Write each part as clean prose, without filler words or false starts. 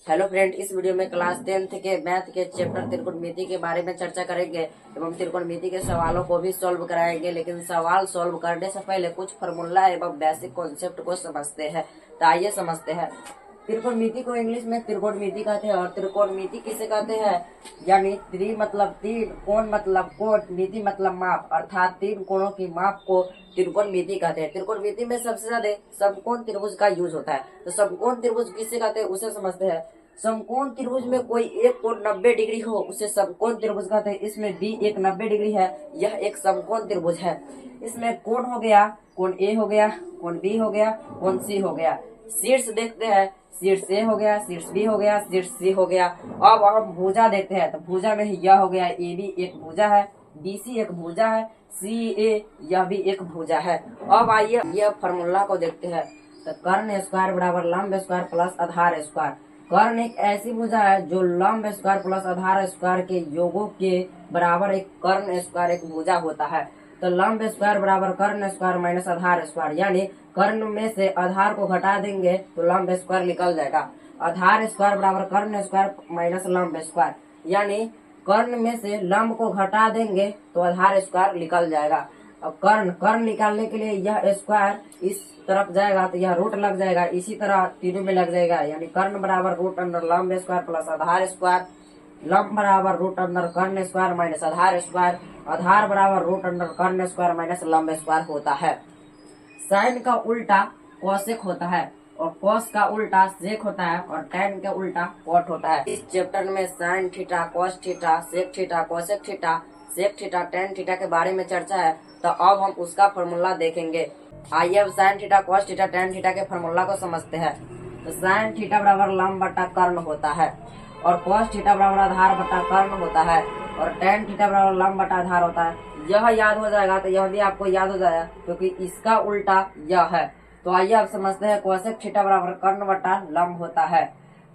Hello friend, इस video में class 10th के मैथ के चैप्टर त्रिकोणमिति के बारे में चर्चा करेंगे एवं त्रिकोणमिति के सवालों को भी सॉल्व कराएंगे। लेकिन सवाल सॉल्व करने से पहले कुछ फार्मूला एवं बेसिक कॉन्सेप्ट को समझते हैं। तो आइए समझते हैं। त्रिकोणमिति को इंग्लिश में त्रिकोणमिति कहते हैं और त्रिकोणमिति किसे कहते हैं, यानी त्रि मतलब तीन, कोण मतलब कोण, मिति मतलब माप, अर्थात तीन कोणों की माप को त्रिकोणमिति कहते हैं। त्रिकोणमिति में सबसे ज्यादा समकोण त्रिभुज का यूज होता है। तो समकोण त्रिभुज किसे कहते हैं उसे समझते हैं। समकोण त्रिभुज में कोई एक कोण 90 डिग्री हो उसे समकोण त्रिभुज कहते हैं। इसमें बी एक 90 डिग्री है, यह एक समकोण त्रिभुज है। इसमें कोण हो गया, कोण ए हो गया, कोण बी हो गया, कोण सी हो गया। शीर्ष देखते हैं, शीर्ष ए हो गया, शीर्ष बी हो गया, शीर्ष सी हो गया। अब हम भुजा देखते हैं, तो भुजा में यह हो गया, ए बी एक भुजा है, बी सी एक भुजा है, सी ए यह भी एक भुजा है। अब आइए यह फार्मूला को देखते हैं। तो कर्ण स्क्वायर बराबर लंब स्क्वायर प्लस आधार स्क्वायर। कर्ण एक ऐसी भुजा है जो लंब स्क्वायर प्लस आधार स्क्वायर के योगों के बराबर एक कर्ण स्क्वायर एक भुजा होता है। तो लंब स्क्वायर बराबर कर्ण स्क्वायर माइनस आधार स्क्वायर, यानी कर्ण में से आधार को घटा देंगे तो लंब स्क्वायर निकल जाएगा। आधार स्क्वायर बराबर कर्ण स्क्वायर माइनस लंब स्क्वायर, यानी कर्ण में से लंब को घटा देंगे तो आधार स्क्वायर निकल जाएगा। अब कर्ण निकालने के लिए यह स्क्वायर इस तरफ जाएगा तो यह रूट लग जाएगा, इसी तरह तीनों में लग जाएगा, यानी कर्ण बराबर रूट अंडर लंब स्क्वायर प्लस आधार स्क्वायर, लंब बराबर रूट अंडर कर्ण स्क्वायर माइनस आधार स्क्वायर, आधार बराबर रूट अंडर कर्ण स्क्वायर माइनस लंब स्क्वायर होता है। साइन का उल्टा कोसेक होता है और कॉस का उल्टा सेक होता है और टैन का उल्टा कॉट होता है। इस चैप्टर में sine theta, cos theta, sec theta, cosec theta, sec theta, tan theta के बारे में चर्चा है। तो अब हम उसका फॉर्मूला देखेंगे। आइए अब sign theta, cos theta, tan theta के फॉर्मूला को समझते हैं। तो साइन थीटा बराबर लंब बटा कर्ण होता है और कॉस थीटा बराबर आधार बटा कर्ण होता है और टैन थीटा बराबर लंब बटा आधार होता है। यह याद हो जाएगा तो यह भी आपको याद हो जाएगा क्योंकि इसका उल्टा यह है। तो आइए अब समझते हैं। कोसेक थीटा बराबर कर्ण बटा लंब होता है।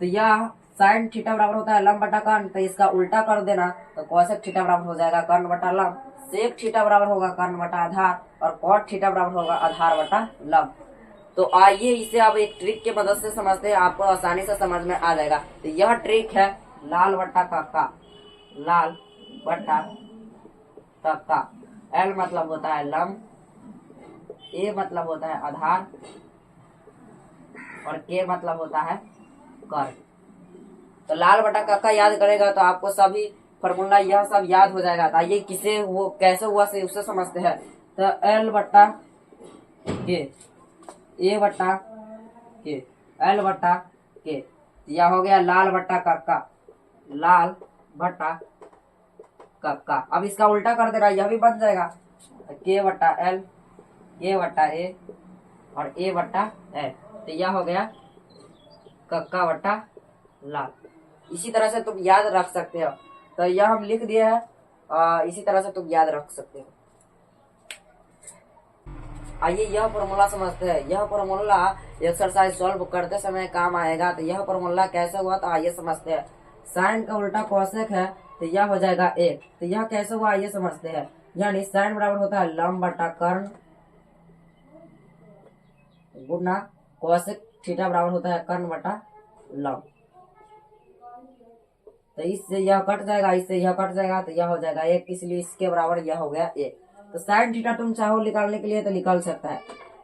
तो यह साइन थीटा बराबर होता है लंब बटा कर्ण, तो इसका उल्टा कर देना तो कोसेक थीटा बराबर हो जाएगा कर्ण बटा लंब। सेक थीटा बराबर होगा कर्ण बटा आधार और कॉट थीटा बराबर होगा आधार बटा लंब। तो आइए इसे अब एक ट्रिक के मदद से समझते हैं, आपको आसानी से समझ में आ जाएगा। तो यह ट्रिक है लाल बटा कक्का, लाल बटा कक्का। एल मतलब होता है लंब, ए मतलब होता है आधार और के मतलब होता है कर्ण। तो लाल बटा कक्का याद करेगा तो आपको सभी फॉर्मूला यह सब याद हो जाएगा। तो आइए किसे वो कैसे हुआ से उससे समझते हैं। तो एल बटा के, ए बटा के, एल बटा के, यह हो गया लाल बटा कक्का, लाल बटा कक्का। अब इसका उल्टा कर देना, यह भी बन जाएगा के बटा एल, ए बटा ए और ए बटा एल। तो यह हो गया कक्का बटा लाल। इसी तरह से तुम याद रख सकते हो। तो यह हम लिख दिए हैं, इसी तरह से तुम याद रख सकते हो। आइए यह फॉर्मूला समझते हैं। यह फॉर्मूला एक्सरसाइज सॉल्व करते समय काम आएगा। तो यह फॉर्मूला कैसे हुआ तो आइए समझते हैं। साइन का उल्टा कोसेक है तो यह हो जाएगा एक। तो यह कैसे हुआ आइए समझते हैं। यानी साइन बराबर होता है लंब बटा कर्ण गुना कोसेक थीटा बराबर होता है कर्ण बटा लंब। तो इससे यह कट जाएगा, इससे यह कट जाएगा तो यह हो जाएगा एक, इसलिए इसके बराबर यह हो गया एक। तो साइन थीटा तुम चाहो निकालने के लिए तो निकल सकता है।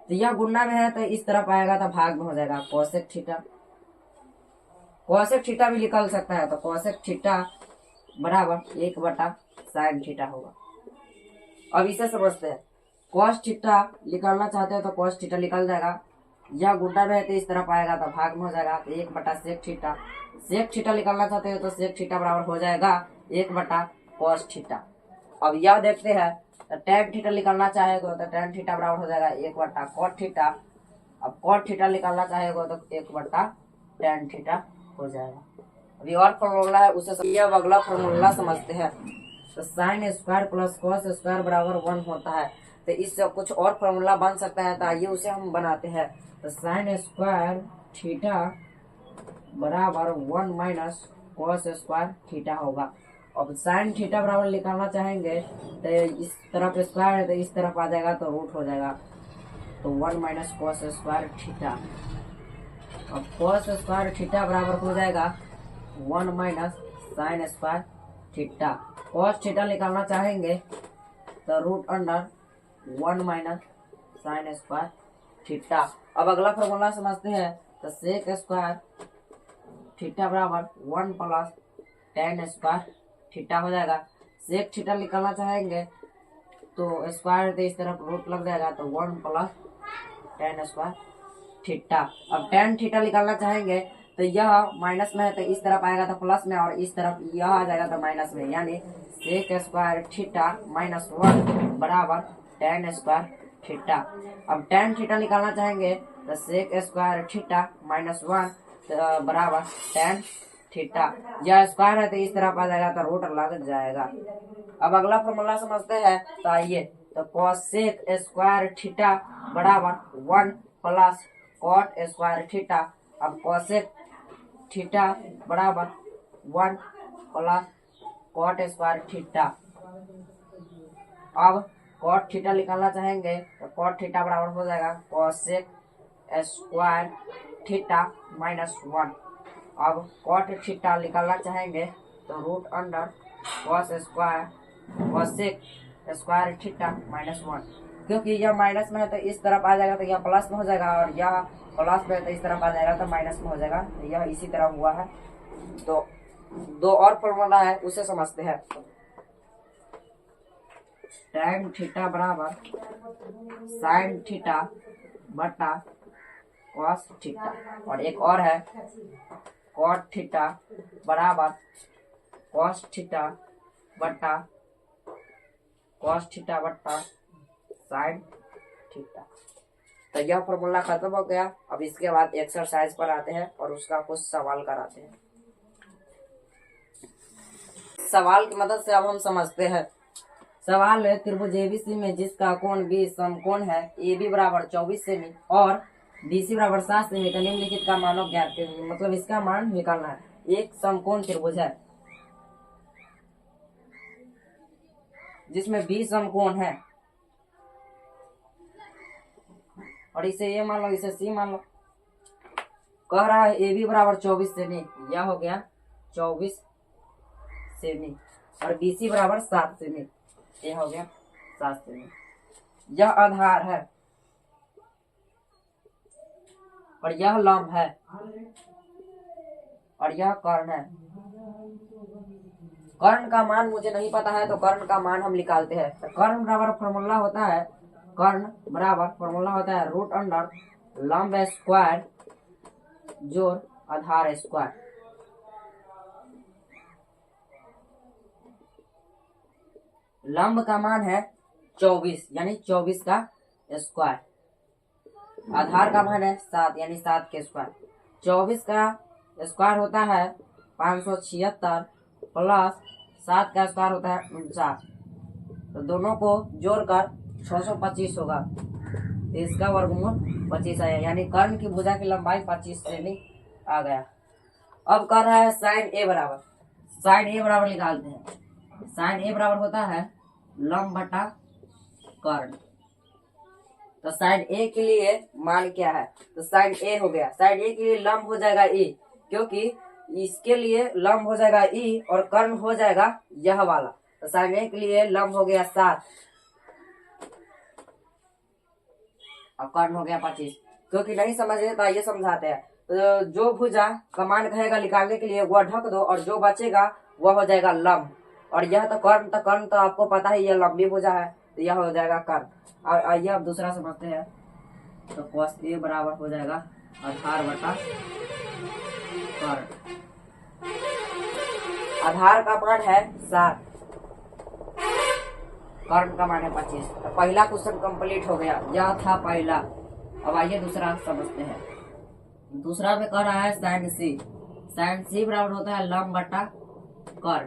तो यह गुना में है तो इस तरफ आएगा तो भाग में हो जाएगा कोसेक थीटा। कोसेक थीटा भी निकल सकता है तो कोसेक थीटा बराबर एक बटा साइन थीटा होगा। अब इसे समझते हैं। कॉस थीटा निकालना चाहते हो तो कॉस थीटा निकल जाएगा। यह गुना में है तो इस तरफ आएगा तो भाग में हो जाएगा तो एक बटा सेक थीटा। सेक थीटा निकालना चाहते हो तो सेक थीटा बराबर हो जाएगा एक बटा कॉस थीटा। अब यह देखते हैं। तो टैन थीटा निकालना चाहेगा तो टैन थीटा बराबर हो जाएगा एक बटा कॉट थीटा। अब कॉट थीटा निकालना चाहेगा तो एक बटा टैन थीटा हो जाएगा। अभी और फॉर्मूला है उसे अब अगला फॉर्मूला समझते हैं। तो sine square plus cos square बराबर 1 होता है। तो इससे कुछ और फॉर्मूला बन सकता है तो आइए उसे हम बनाते हैं। तो साइन स्क्वायर थीटा बराबर 1 माइनस कॉस स्क्वायर थीटा होगा। अब साइन थीटा बराबर निकालना चाहेंगे तो इस तरफ स्क्वायर है तो इस तरफ आ जाएगा तो रूट हो जाएगा। तो 1 माइनस कॉस स्क्वायर थीटा अब कॉस स्क्वायर थीटा बराबर हो जाएगा 1 minus sine square theta. Cos theta निकालना चाहेंगे तो root under 1 minus sine square theta. अब अगला फॉर्मूला समझते हैं। तो सेक स्क्वायर थीटा बराबर 1 प्लस टेन स्क्वायर थीटा हो जाएगा। सेक थीटा निकालना चाहेंगे तो स्क्वायर तो इस तरफ रूट लग जाएगा, तो 1 प्लस टेन स्क्वायर थीटा। अब टेन थीटा निकालना चाहेंगे तो यह माइनस में है तो इस तरफ आएगा तो प्लस में, और इस तरफ यह आ जाएगा तो माइनस में, यानी सेक स्क्वायर थीटा माइनस 1 बराबर टेन स्क्वायर थीटा। अब टेन थीटा निकालना चाहेंगे तो सेक स्क्वायर थीटा माइनस 1 बराबर टेन थीटा। यह स्क्वायर है तो इस तरफ आ जाएगा तो रूट लग जाएगा। अब अगला फॉर्मूला समझते हैं। तो आइए, तो कोसेक स्क्वायर थीटा बराबर 1 प्लस कॉट स्क्वायर थीटा। अब कोसेक थीटा बराबर 1 प्लस कॉट स्क्वायर थीटा। अब कॉट थीटा निकालना चाहेंगे तो कॉट थीटा बराबर हो जाएगा कोसेक स्क्वायर थीटा माइनस 1। अब कॉट थीटा निकालना चाहेंगे तो root under cos square cosec square theta minus 1। क्योंकि यह माइनस में है तो इस तरफ आ जाएगा तो यह प्लस में हो जाएगा, और यह प्लस में है तो इस तरफ आ जाएगा तो माइनस में हो जाएगा। तो यह इसी तरह हुआ है। तो दो और फॉर्मूला है, उसे समझते हैं। टैन थीटा बराबर साइन थीटा बटा कॉस थीटा, और एक और है कॉट थीटा बराबर कॉस थीटा बटा साइन थीटा। तो यह फॉर्मूला खत्म हो गया। अब इसके बाद एक्सरसाइज पर आते हैं और उसका कुछ सवाल कराते हैं। सवाल की मदद से अब हम समझते हैं। सवाल है, त्रिभुज एबीसी में जिसका कोण बी समकोण है, ए बी बराबर 24 सेमी और बीसी बराबर 7 सेमी, तो निम्नलिखित का मानव ज्ञात कीजिए। मतलब इसका मान निकालना है। एक समकोण त्रिभुज है जिसमें बी समकोण है, और इसे ए मान लो, इसे सी मान लो। कह रहा है ए बी बराबर 24 सेमी, यह हो गया 24 सेमी, और बी सी बराबर 7 सेमी, यह हो गया 7 सेमी। यह आधार है और यह लंब है और यह कर्ण है। कर्ण का मान मुझे नहीं पता है, तो कर्ण का मान हम निकालते हैं। तो कर्ण बराबर फॉर्मूला होता है रूट अंडर लंब स्क्वायर जोड़ आधार स्क्वायर। लंब का मान है 24, यानी 24 का स्क्वायर। आधार का मान है 7, यानी 7 के स्क्वायर। 24 का स्क्वायर होता है 576 प्लस 7 का स्क्वायर होता है 49। तो दोनों को जोड़कर 625 होगा। तो इसका वर्गमूल 25 आया, यानी कर्ण की भुजा की लंबाई 25 सेमी आ गया। अब कर रहा है साइन ए बराबर निकालते हैं। साइन ए बराबर होता है लंब बटा कर्ण। तो साइन ए के लिए मान क्या है? तो साइन ए हो गया, साइन ए के लिए लंब हो जाएगा ई, क्योंकि इसके लिए लंब हो जाएगा ई और कर्ण हो जाएगा यह वाला। तो साइन ए के लिए लंब हो गया 7 और कर्ण हो गया 25। क्योंकि नहीं समझे तो आइए समझाते हैं। तो जो भुजा का मान कहेगा निकालने के लिए वह ढक दो, और जो बचेगा वह हो जाएगा लंब। और यह तो कर्ण तो आपको पता है यह लंबी भुजा है, तो यह हो जाएगा कर्ण। और आइए अब दूसरा समझते हैं। तो cos ए बराबर हो जाएगा आधार बटा कर्ण। आधार का मान है 7, कर्ण का मान है 25। तो पहला क्वेश्चन कंप्लीट हो गया, यह था पहला। अब आइए दूसरा समझते हैं। दूसरा में कह रहा है साइन सी बराबर होता है लंब बटा कर्ण।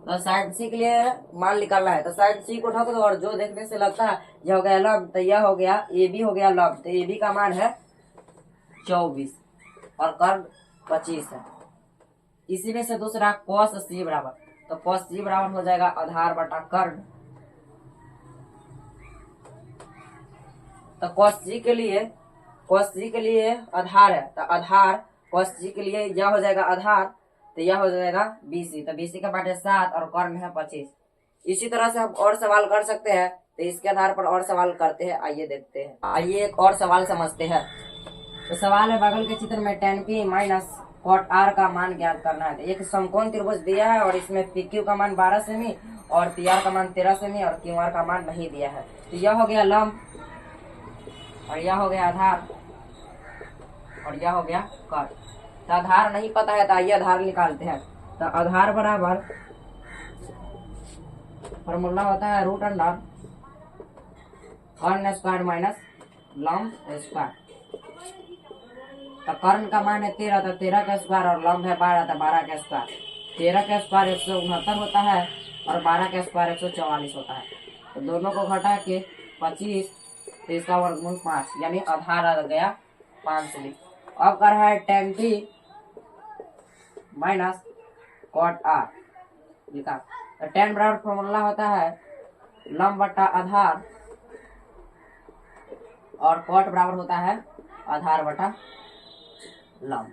तो साइन सी के लिए मान निकालना है। तो साइन सी को ढक दो, और जो देखने से लगता है यह हो गया लंब, तो यह हो गया ए बी हो गया लंब। तो ए बी का मान है 24 और कर्ण 25 है। इसी में से दूसरा cos सी बराबर, तो cos सी बराबर हो जाएगा आधार बटा कर्ण। तो cos सी के लिए cos g के लिए आधार है, तो आधार cos g के लिए यह हो जाएगा आधार, तो यह हो जाएगा BC, तो BC का मान है 7 और कर्ण है 25। इसी तरह से हम और सवाल कर सकते हैं, तो इसके आधार पर और सवाल करते हैं। आइए देखते हैं, आइए एक और सवाल समझते हैं। तो सवाल है बगल के चित्र में tan p minus cot r का मान ज्ञात करना है। एक समकोण त्रिभुज दिया है और इसमें PQ का मान 12 सेमी और PR का मान 13 सेमी और QR का मान नहीं दिया है। तो यह हो गया लंब और यह हो गया आधार और यह हो गया कट। तो आधार नहीं पता है, तो आइए आधार निकालते हैं। तो आधार बराबर फॉर्मूला होता है रूट अंडर कर्ण स्क्वायर माइनस लंब स्क्वायर। तो कर्ण का मान है 13, तो 13 का स्क्वायर और लंब है 12, तो 12 का स्क्वायर। 13 का स्क्वायर 169 होता है और 12 का स्क्वायर 144 होता है। तो दोनों को घटा के 25, तो इसका वर्गमूल 5, यानी आधार आ गया 5 सेमी। अब कर रहा है tan p minus cot r लिखा। तो tan बराबर फॉर्मूला होता है लंब बटा आधार और cot बराबर होता है आधार बटा लंब।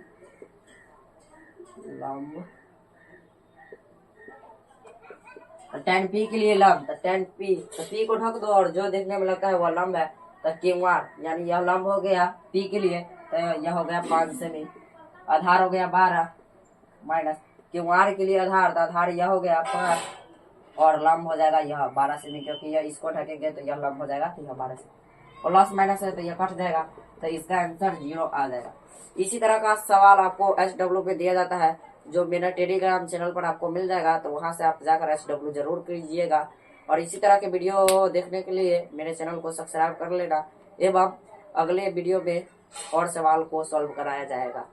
tan p के लिए लंब, तो tan p, तो p को ढक दो और जो देखने में लगता है वह लंब है, तो QR यानी यह लंब हो गया p के लिए, तो यह हो गया 5 सेमी। आधार हो गया 12 माइनस QR के लिए आधार, तो आधार यह हो गया 5 और लंब हो जाएगा यह 12 सेमी, क्योंकि यह इसको ढकेंगे तो यह लंब हो जाएगा, तो यह 12 सेमी। प्लस माइनस है तो यह कट जाएगा, तो इसका आंसर 0 आ जाएगा। इसी तरह का सवाल आपको SW पे दिया जाता है, जो मेरा टेलीग्राम चैनल पर आपको मिल जाएगा, तो वहां से आप जाकर SW जरूर कीजिएगा। और इसी तरह के वीडियो देखने के लिए मेरे चैनल को सब्सक्राइब कर लेना, एवं अगले वीडियो में और सवाल को सॉल्व कराया जाएगा।